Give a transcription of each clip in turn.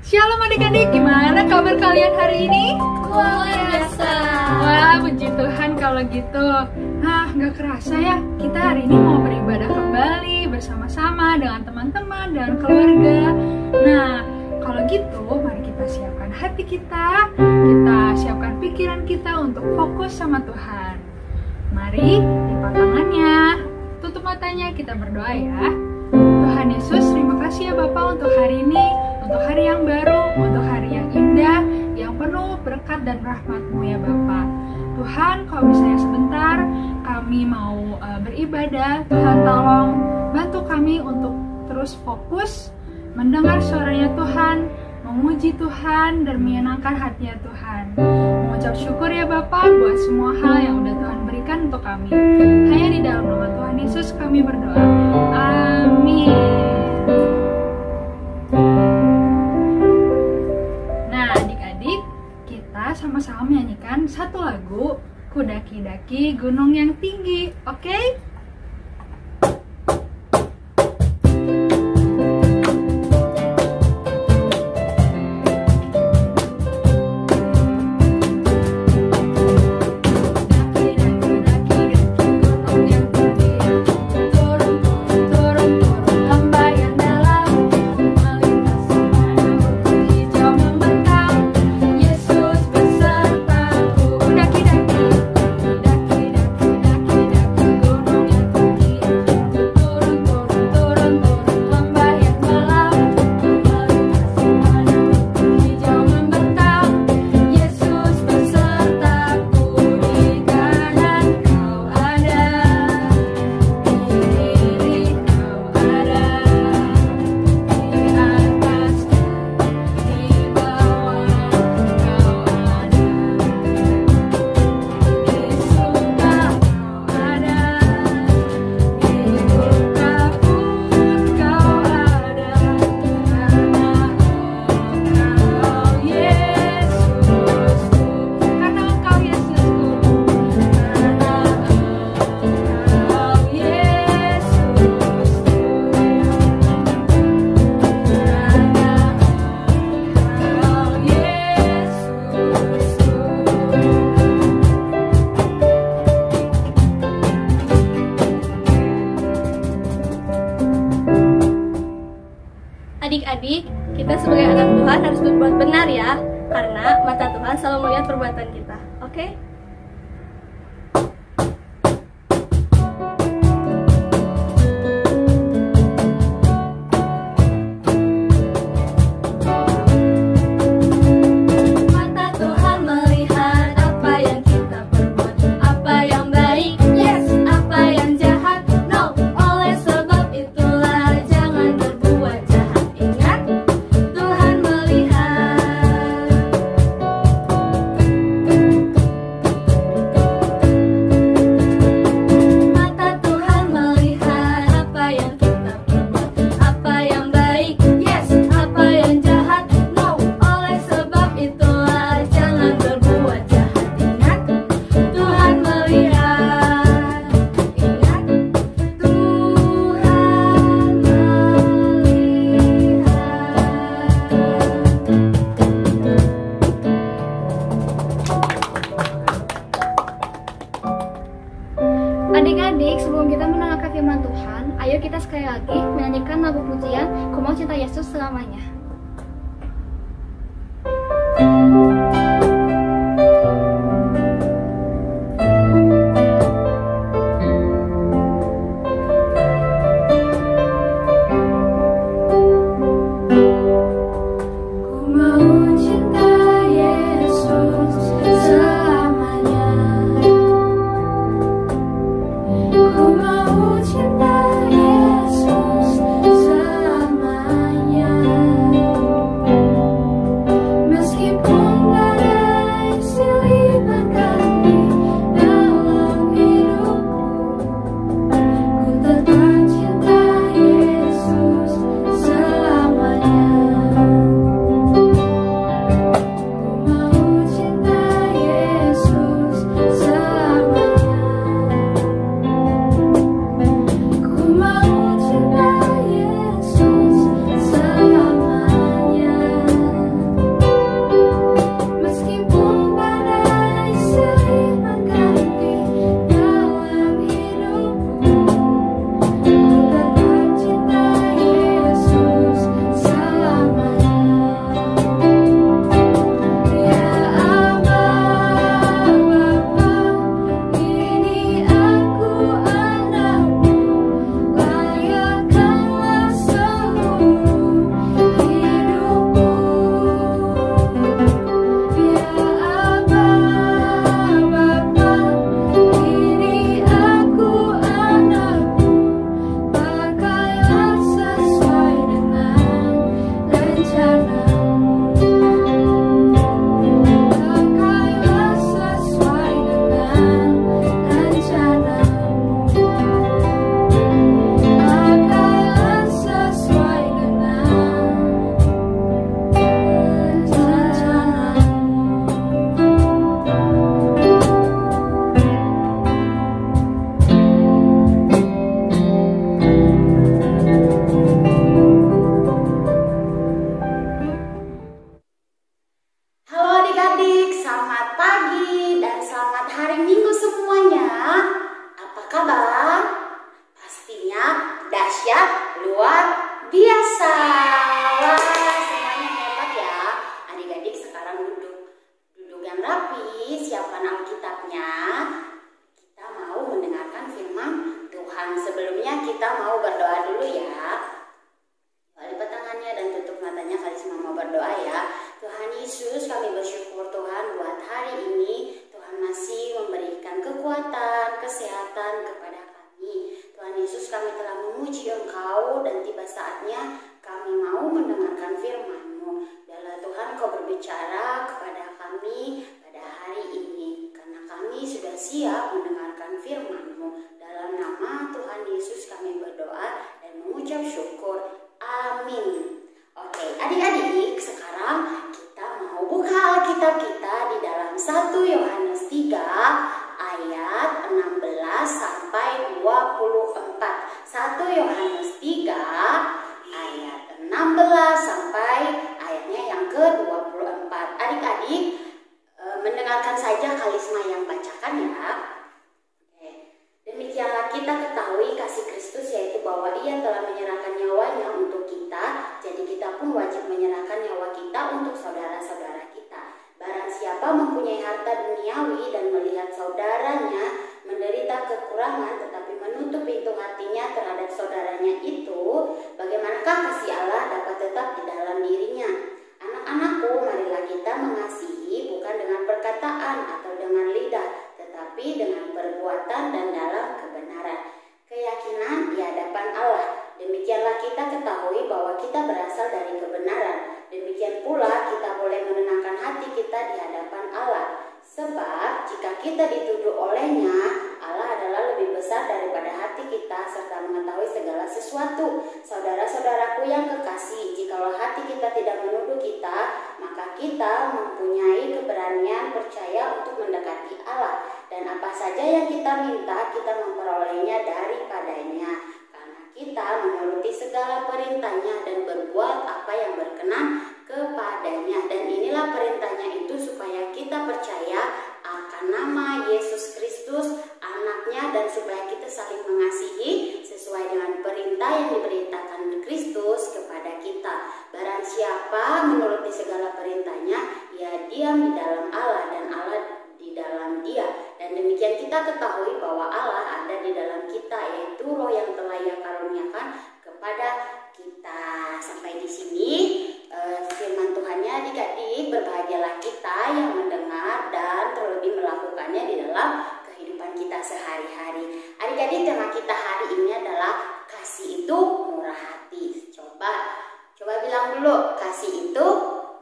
Shalom adik-adik, gimana kabar kalian hari ini? Luar biasa. Wah, puji Tuhan kalau gitu. Nah, gak kerasa ya, kita hari ini mau beribadah kembali bersama-sama dengan teman-teman dan keluarga. Nah, kalau gitu mari kita siapkan hati kita siapkan pikiran kita untuk fokus sama Tuhan. Mari lipat tangannya, tutup matanya, kita berdoa ya. Tuhan Yesus, terima kasih ya Bapak untuk hari ini, untuk hari yang baru, untuk hari yang indah, yang penuh berkat dan rahmat-Mu ya Bapak. Tuhan, kalau misalnya sebentar kami mau beribadah, Tuhan tolong bantu kami untuk terus fokus, mendengar suaranya Tuhan, memuji Tuhan, dan menyenangkan hatinya Tuhan. Mengucap syukur ya Bapak buat semua hal yang udah Tuhan berikan untuk kami. Hanya di dalam nama Tuhan Yesus kami berdoa. Amin. Nah adik-adik, kita sama-sama menyanyikan satu lagu, Ku Daki-daki Gunung yang Tinggi, oke? Adik-adik, kita sebagai anak Tuhan harus berbuat benar ya, karena mata Tuhan selalu melihat perbuatan kita. Oke? Mata Tuhan melihat apa yang kita perbuat, apa yang baik, yes, apa yang jahat, no. Oleh sebab itulah jangan berbuat jahat. Ingat, Tuhan melihat. kesempatannya Kalisma mau berdoa ya. Tuhan Yesus, kami bersyukur Tuhan buat hari ini Tuhan masih memberikan kekuatan, kesehatan kepada kami. Tuhan Yesus, kami telah memuji Engkau dan tiba saatnya kami mau mendengarkan firman-Mu. Biarlah Tuhan Kau berbicara kepada kami pada hari ini, karena kami sudah siap mendengarkan firman-Mu. Dalam nama Tuhan Yesus kami berdoa dan mengucap syukur. Amin. Oke, adik-adik, sekarang kita mau buka Alkitab kita di dalam 1 Yohanes 3 ayat 16 sampai 24. 1 Yohanes 3 ayat 16 sampai ayatnya yang ke-24. Adik-adik, mendengarkan saja Kalisma yang bacakan ya. Demikianlah kita ketahui kasih Kristus, yaitu bahwa Ia telah menyerahkan nyawanya untuk kita, jadi kita pun wajib menyerahkan nyawa kita untuk saudara-saudara kita. Barang siapa mempunyai harta duniawi dan melihat saudaranya menderita kekurangan tetapi menutup pintu hatinya terhadap saudaranya itu, bagaimanakah kasih Allah dapat tetap di dalam dirinya? Anak-anakku, marilah kita mengasihi bukan dengan perkataan atau dengan lidah, tetapi dengan perbuatan dan dalam kebenaran. Keyakinan di hadapan Allah. Demikianlah kita ketahui bahwa kita berasal dari kebenaran. Demikian pula kita boleh menenangkan hati kita di hadapan Allah. Sebab jika kita dituduh olehnya, Allah adalah lebih besar daripada hati kita serta mengetahui segala sesuatu. Saudara-saudaraku yang kekasih, jikalau hati kita tidak menuduh kita, maka kita mempunyai keberanian percaya untuk mendekati Allah. Dan apa saja yang kita minta, kita memperolehnya daripadanya. Karena kita menuruti segala perintahnya dan berbuat apa yang berkenan kepadanya. Dan inilah perintahnya itu, supaya kita percaya akan nama Yesus Kristus anaknya, dan supaya kita saling mengasihi sesuai dengan perintah yang diberitakan Kristus kepada kita. Barang siapa menuruti segala perintahnya, ia diam di dalam Allah dan Allah di dalam dia. Dan demikian kita ketahui bahwa Allah ada di dalam kita, yaitu Roh yang telah Ia karuniakan kepada kita. Sampai di sini firman Tuhannya. Adik-adik, berbahagialah kita yang mendengar dan terlebih melakukannya di dalam kehidupan kita sehari-hari. Adik-adik, tema kita hari ini adalah kasih itu murah hati. Coba bilang dulu, kasih itu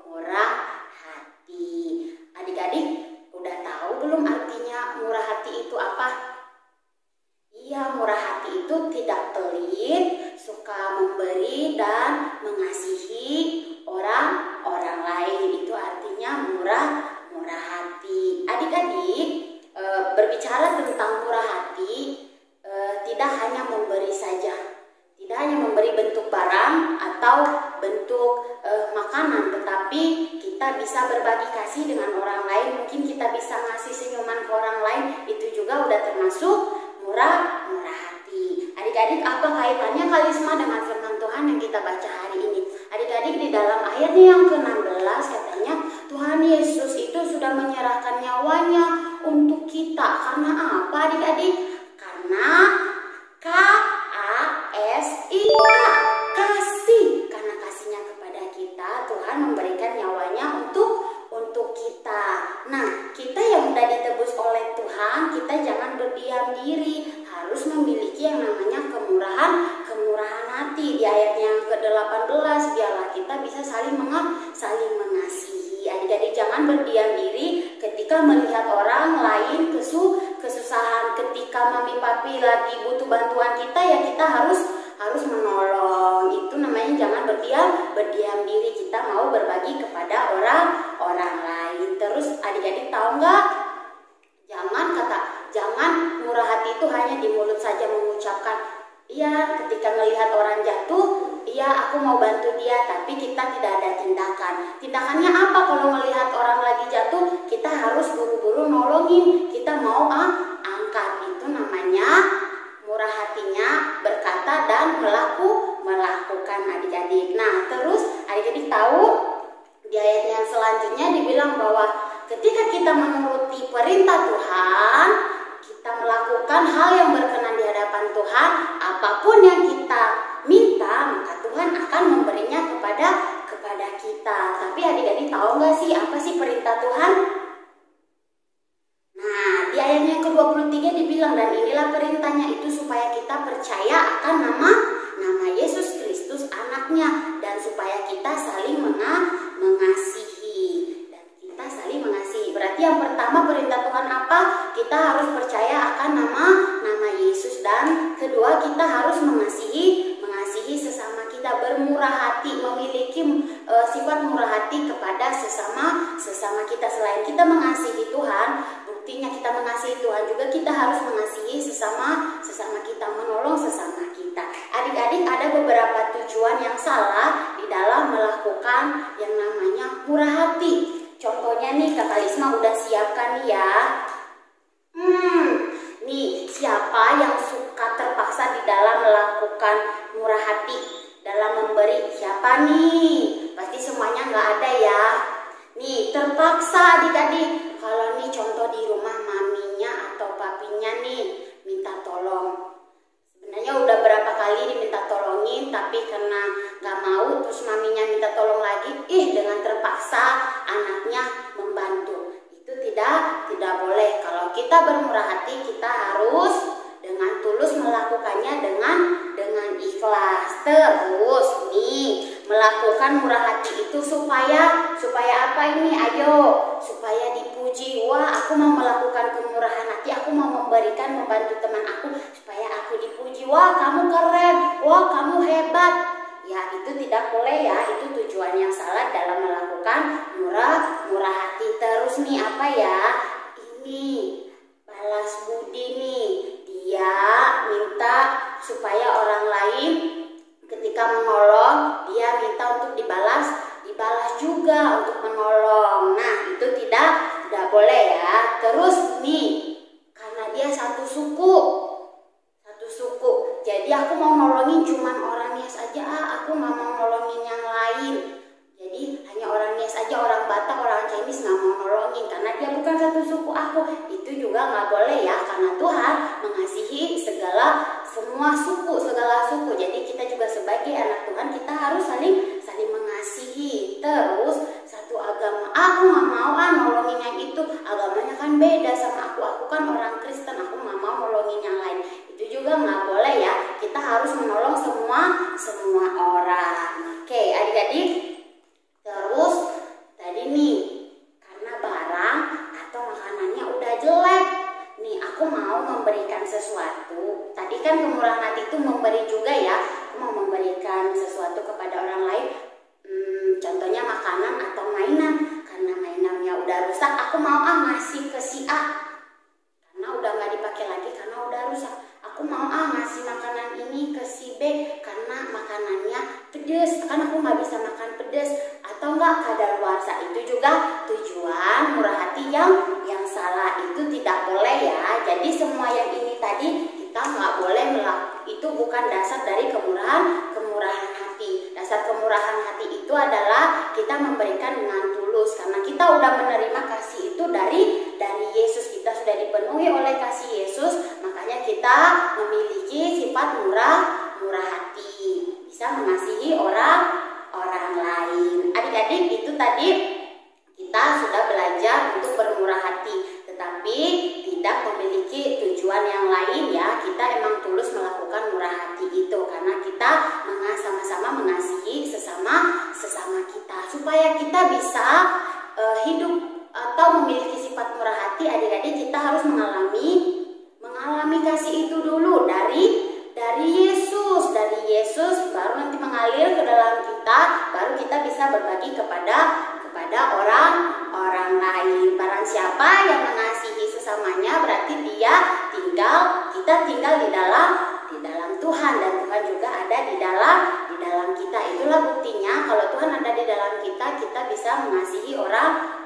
murah hati. Adik-adik, udah tahu belum artinya murah hati itu apa? Iya, murah hati itu tidak pelit, suka memberi dan mengasihi orang lain. Itu artinya murah hati. Adik-adik, berbicara tentang murah hati, tidak hanya memberi saja, tidak hanya memberi bentuk barang atau bentuk makanan, tetapi kita bisa berbagi kasih dengan orang lain. Mungkin kita bisa ngasih senyuman ke orang lain, itu juga udah termasuk murah hati. Adik-adik, apa kaitannya Kalisma dengan firman Tuhan yang kita baca hari ini? Adik-adik, di dalam ayatnya yang ke-16 katanya Tuhan Yesus itu sudah menyerahkan nyawanya untuk kita. Karena apa adik-adik? Karena K-A-S-I-K, kasih. Karena kasihnya kepada kita, Tuhan memberikan nyawanya untuk kita. Nah, kita yang sudah ditebus oleh Tuhan, kita jangan berdiam diri, harus memiliki yang namanya kemurahan hati. Di ayat yang ke-18, biarlah kita bisa saling mengasihi. Adik-adik, jangan berdiam diri ketika melihat orang lain kesusahan. Ketika mami papi lagi butuh bantuan kita, ya kita harus menolong. Itu namanya jangan berdiam diri. Kita mau berbagi kepada orang lain. Terus adik-adik tahu nggak? Jangan murah hati itu hanya di mulut saja mengucapkan, iya, ketika melihat orang jatuh, iya aku mau bantu dia, tapi kita tidak ada tindakan. Tindakannya apa kalau melihat orang lagi jatuh? Kita harus buru-buru nolongin, kita mau angkat. Itu namanya murah hatinya berkata dan melakukan adik-adik. Nah, terus adik-adik tahu di ayat yang selanjutnya dibilang bahwa ketika kita menuruti perintah Tuhan, kita melakukan hal yang berkenan di hadapan Tuhan, apapun yang kita minta, maka Tuhan akan memberinya kepada Adik-adik tahu nggak sih apa sih perintah Tuhan? Nah, di ayat yang ke-23 dibilang, dan inilah perintahnya itu supaya kita percaya akan nama Yesus Kristus anaknya, dan supaya kita saling mengasihi. Dan kita saling mengasihi. Berarti yang pertama perintah Tuhan apa? Kita harus percaya akan nama Yesus, dan kedua kita harus mengasihi sesama kita, bermurah hati, memiliki sifat murah hati kepada sesama kita. Selain kita mengasihi Tuhan, buktinya kita mengasihi Tuhan juga kita harus mengasihi sesama kita, menolong sesama kita. Adik-adik, ada beberapa tujuan yang salah di dalam melakukan yang namanya murah hati. Contohnya nih, Kak Kalisma udah siapkan nih ya. Nih, siapa yang suka terpaksa di dalam melakukan murah hati, dalam memberi? Siapa nih? Pasti semuanya nggak ada ya. Nih, terpaksa adik-adik. Kalau nih contoh di rumah maminya atau papinya nih minta tolong. Sebenarnya udah berapa kali diminta tolongin, tapi karena nggak mau, terus maminya minta tolong lagi. Dengan terpaksa anaknya membantu. Itu tidak boleh. Kalau kita bermurah hati, kita harus dengan tulus melakukannya dengan ikhlas. Terus nih, melakukan murah hati itu supaya apa ini? Ayo, supaya dipuji. Wah, aku mau melakukan kemurahan hati, aku mau membantu teman aku supaya aku dipuji. Wah, kamu keren. Wah, kamu hebat. Ya, itu tidak boleh ya. Itu tujuan yang salah dalam melakukan murah hati. Terus nih apa ya? Ini balas budi nih. Dia minta supaya orang lain ketika menolong, dia minta untuk dibalas juga untuk menolong. Nah, itu tidak boleh ya. Terus nih, karena dia satu suku, jadi aku mau nolongin cuman orang Nias aja, aku nggak mau nolongin yang lain. Jadi hanya orang Nias aja, orang Batak, orang Chinese nggak mau nolongin karena dia bukan satu suku aku. Itu juga nggak boleh ya, karena Tuhan mengasihi semua suku. Jadi kita juga sebagai anak Tuhan, kita harus saling mengasihi. Terus satu agama, aku nggak mau nolongin yang itu, agamanya kan beda sama aku kan orang Kristen, aku nggak mau nolongin yang lain. Itu juga nggak boleh ya. Kita harus menolong semua orang. Oke, adik-adik. Terus tadi nih, karena barang atau makanannya udah jelek, nih aku mau memberikan sesuatu. Tadi kan kemurahan hati itu memberi juga ya. Aku mau memberikan sesuatu kepada orang lain. Contohnya makanan atau mainan. Karena mainannya udah rusak, aku mau ngasih ke si A. Karena udah nggak dipakai lagi, karena udah rusak. Aku mau ngasih makanan ini ke si B karena makanannya pedes, kan aku nggak bisa makan pedes, atau enggak kadaluarsa. Itu juga tujuan murah hati yang salah. Itu tidak boleh ya. Jadi semua yang ini tadi kita nggak boleh melakukan. Itu bukan dasar dari kemurahan hati. Dasar kemurahan hati itu adalah kita memberikan dengan tulus, karena kita udah menerima kasih itu dari Yesus. Kita sudah dipenuhi oleh kasih Yesus, makanya kita memiliki sifat murah hati, bisa mengasihi orang lain. Adik-adik, itu tadi kita sudah belajar untuk bermurah hati, tetapi tidak memiliki tujuan yang lain ya. Kita emang tulus melakukan murah hati itu karena kita sama-sama mengasihi sesama kita, supaya kita bisa hidup atau memiliki sifat murah hati. Adik-adik, kita harus mengalami kasih itu dulu dari Yesus, baru nanti mengalir ke dalam kita, baru kita bisa berbagi kepada orang lain. Barang siapa yang mengasihi sesamanya, berarti kita tinggal di dalam Tuhan, dan Tuhan juga ada di dalam kita. Itulah buktinya kalau Tuhan ada di dalam kita, kita bisa mengasihi orang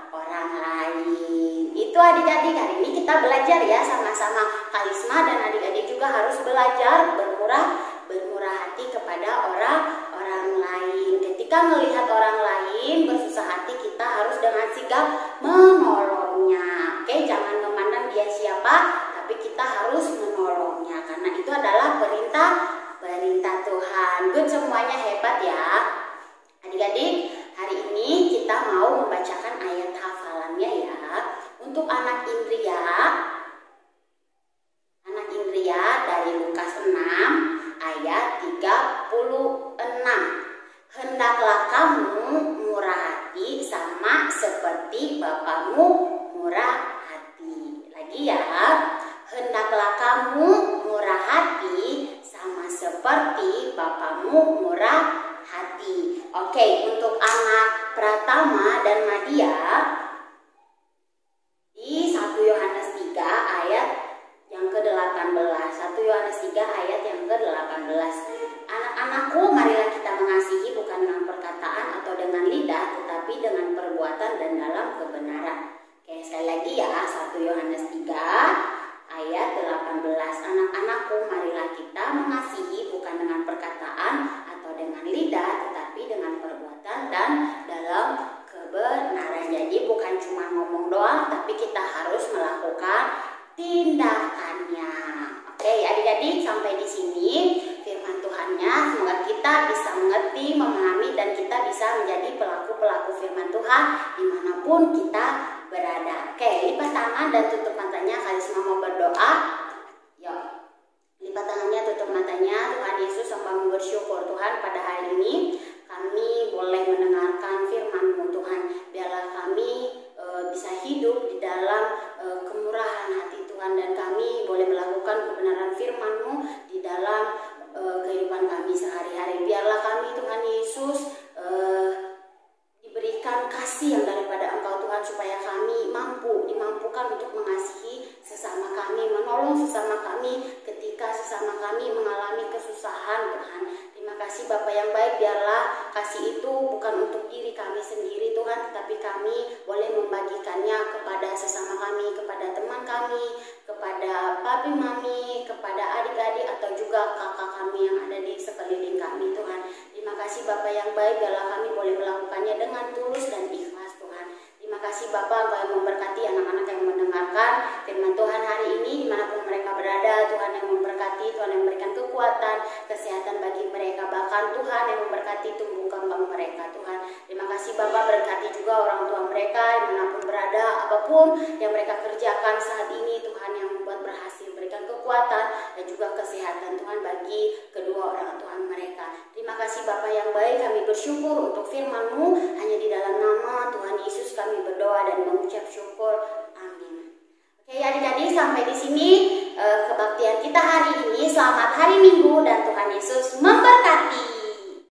lain. Itu adik-adik, hari ini kita belajar ya sama-sama. Kalisma dan adik-adik juga harus belajar bermurah hati kepada orang lain. Ketika melihat orang lain bersusah hati, kita harus dengan sigap menolongnya. Oke, jangan memandang dia siapa, tapi kita harus menolongnya karena itu adalah perintah Tuhan. Good, semuanya hebat ya. Adik-adik, hari ini kita mau membacakan ayat hafalannya ya. Untuk anak Indria dari Lukas 6 ayat 36. Hendaklah kamu murah hati sama seperti Bapamu murah hati. Lagi ya. Hendaklah kamu murah hati sama seperti Bapamu murah hati. Oke, untuk anak Pratama dan Madia di 1 Yohanes 3 ayat yang ke-18. 1 Yohanes 3 ayat yang ke-18. Anak-anakku, marilah kita mengasihi bukan dengan perkataan atau dengan lidah, tetapi dengan perbuatan dan dalam kebenaran. Oke, sekali lagi ya, 1 Yohanes 3 ayat 18. Anak-anakku, marilah kita mengasihi bukan dengan perkataan atau dengan lidah, tetapi dengan perbuatan dan dalam kebenaran. Jadi bukan cuma ngomong doang, tapi kita harus melakukan tindakannya. Oke, adik-adik, sampai di sini firman Tuhannya. Semoga kita bisa mengerti, memahami, dan kita bisa menjadi pelaku-pelaku firman Tuhan dimanapun kita berada. Oke, lipat tangan dan tutup matanya. Kali semua mau berdoa. Yuk, lipat tangannya, tutup matanya. Tuhan Yesus, hamba bersyukur Tuhan pada hari ini kami boleh mendengarkan firman-Mu Tuhan. Biarlah kami bisa hidup di dalam kemurahan hati Tuhan, dan kami boleh melakukan kebenaran firman-Mu di dalam kehidupan kami sehari-hari. Biarlah kami Tuhan Yesus diberikan kasih yang daripada Engkau Tuhan, supaya kami dimampukan untuk mengasihi sesama kami, menolong sesama kami ketika sesama kami mengalami kesusahan Tuhan. Terima kasih Bapa yang baik. Biarlah kasih itu bukan untuk diri kami sendiri Tuhan, tetapi kami boleh membagikannya kepada sesama kami, kepada teman kami, kepada papi mami, kepada adik-adik, atau juga kakak kami yang ada di sekeliling kami Tuhan. Terima kasih Bapa yang baik. Biarlah kami boleh melakukannya dengan tulus dan ikhlas Tuhan. Terima kasih Bapa, Engkau yang memberkati anak-anak yang mendengarkan firman Tuhan hari ini dimanapun mereka berada. Tuhan yang memberkati, Tuhan yang memberikan kekuatan, kesehatan bagi mereka, bahkan Tuhan yang memberkati tumbuh kembang mereka Tuhan. Terima kasih Bapa, berkati juga orang tua mereka dimanapun berada, apapun yang mereka kerjakan saat ini Tuhan, yang membuat berhasil, berikan kekuatan dan juga kesehatan Tuhan bagi kedua orang tua mereka. Terima kasih Bapa yang baik, kami bersyukur untuk firman-Mu. Hanya di dalam nama Tuhan Yesus kami berdoa dan mengucap syukur. Amin. Oke adik-adik, sampai di sini kebaktian kita hari ini. Selamat hari Minggu dan Tuhan Yesus